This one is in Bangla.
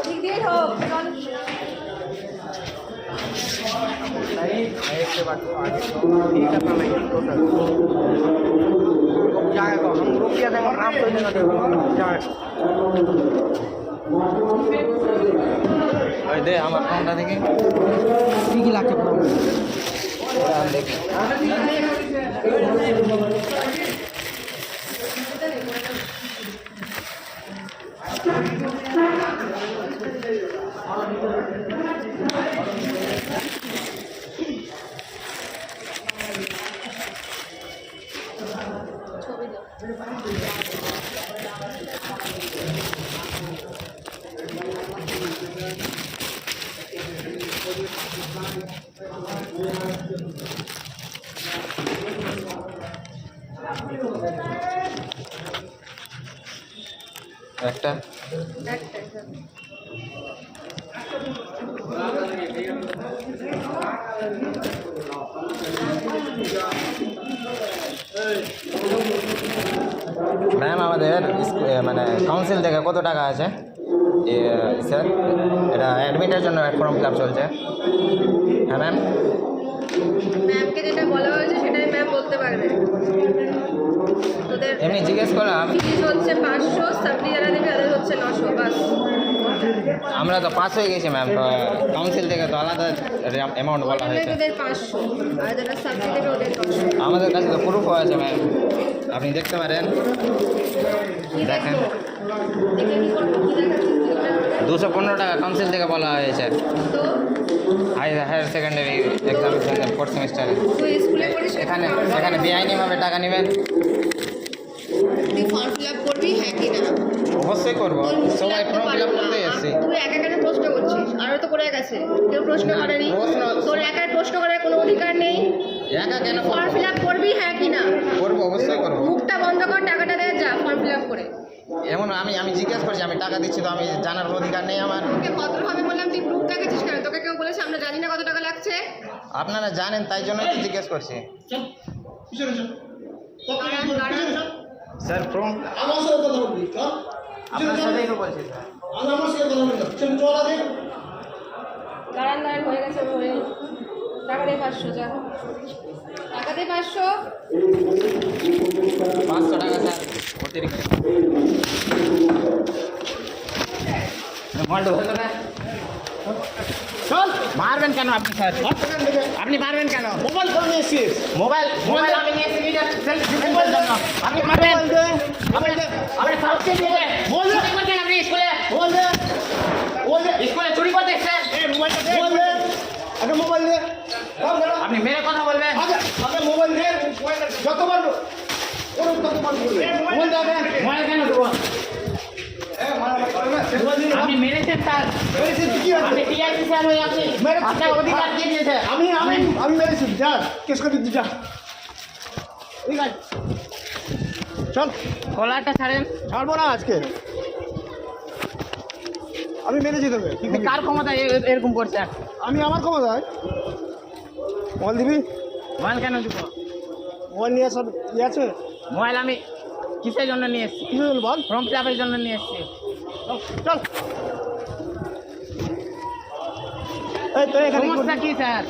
ঠিক দিয়ে হোক চল नहीं ऐसे बात को आगे ठीक है ना नहीं टोटल रुक जाएगा हम रुक गया था हम तो नहीं जाएगा ওই দে আমার ফোনটা দেখি কি কি লাগছে পুরো দেখি ছবি দাও একটা ম্যাম আমাদের মানে কাউন্সিল থেকে কত টাকা আছে স্যার এটা অ্যাডমিটের জন্য ফর্ম ফিল আপ চলছে হ্যাঁ ম্যাম ম্যামকে যেটা বলা হয়েছে সেটাই ম্যাম বলতে পারবে তোদের এমনি জিজ্ঞেস করলাম ফিজ হচ্ছে 500 সাপ্লি যারা দেবে তাদের হচ্ছে 900 বাস আমরা তো পাস হয়ে গেছি ম্যাম কাউন্সিল থেকে তো আলাদা অ্যামাউন্ট বলা হয়েছে ওদের 500 আর যারা সাপ্লি দেবে ওদের 900 আমাদের কাছে তো প্রুফও আছে ম্যাম আপনি দেখতে পারেন দেখেন দেখে কি করবো কি দেখাচ্ছিস 215 টাকা কাউন্সিল থেকে বলা হয়েছে তো হায়ার সেকেন্ডারি এক্সামিনেশন ফোর্থ সেমিস্টারে তুই স্কুলে পড়িস এখানে এখানে বেআইনিভাবে টাকা নেবেন তুই ফর্ম ফিল আপ করবি হ্যাঁ কি না অবশ্যই করবো সবাই ফর্ম ফিল আপ করতে এসেছি তুই একা কেন প্রশ্ন করছিস আরও তো করে গেছে কেউ প্রশ্ন করেনি তোর একার প্রশ্ন করার কোনো অধিকার নেই একা কেন ফর্ম ফিল আপ করবি হ্যাঁ কি না করবো অবশ্যই করবো মুখটা বন্ধ কর টাকাটা দেয় যা ফর্ম ফিল আপ করে এমন আমি জিজ্ঞেস করছি আমি টাকা দিচ্ছি তো আমি জানার অধিকার নেই আমার তোকে ভদ্রভাবে বললাম তুই প্রুফ দেখাচ্ছিস কেন তোকে কেউ বলেছে আমরা জানি না কত টাকা লাগছে আপনারা জানেন তাই জন্যই তো জিজ্ঞেস করছি স্যার ফর্ম আমার সাথে কথা বলবি চল আপনার সাথেই তো বলছি স্যার আমার সাথে কথা বলবি চল আগে দাঁড়ান হয়ে গেছে হয়ে টাকা দিয়ে 500 যা টাকা দিয়ে 500 500 টাকা স্যার অতিরিক্ত মোবাইলটা ধরলো না চল মারবেন কেন আপনি স্যার আপনি মারবেন কেন মোবাইল ফোন নিয়ে এসছিস মোবাইল মোবাইল আমি নিয়ে এসেছি মোবাইল জন্য আপনি মারবেন আপনি ফাউকে দিয়ে বল দে। চুরি করতেন আপনি স্কুলে বল দে বল দে স্কুলে চুরি করতে এসেছেন এই মোবাইলটা দে বল দে আগে মোবাইল দে আপনি মেরে কথা বলবেন আগে মোবাইল দে যতবার ওর ততবার বলবে মোবাইল দে আগে মোবাইল কেন দেবো মোবাইল দে আপনি মেরেছেন স্যার মেরেছিস কি আছে আপনি টিআইসি স্যার হয়ে আপনি মেরেছি। আপনার অধিকার কে দিয়েছে আমি মেরেছি যা কেস করে দিচ্ছি যা ঠিক আছে চল কলারটা ছাড়েন ছাড়বো না আজকে আমি মেরেছি তোকে কি আপনি করবি? কার ক্ষমতা এরকম করছে আমি আমার ক্ষমতায় মোবাইল দিবি মোবাইল কেন দিব মোবাইল নিয়ে সব ইয়ে আছে মোবাইল আমি কিসের জন্য নিয়ে এসেছি কিছু বল ফর্ম ফিল আপের জন্য নিয়ে এসেছি চল এই তো এখানে সমস্যা কি স্যার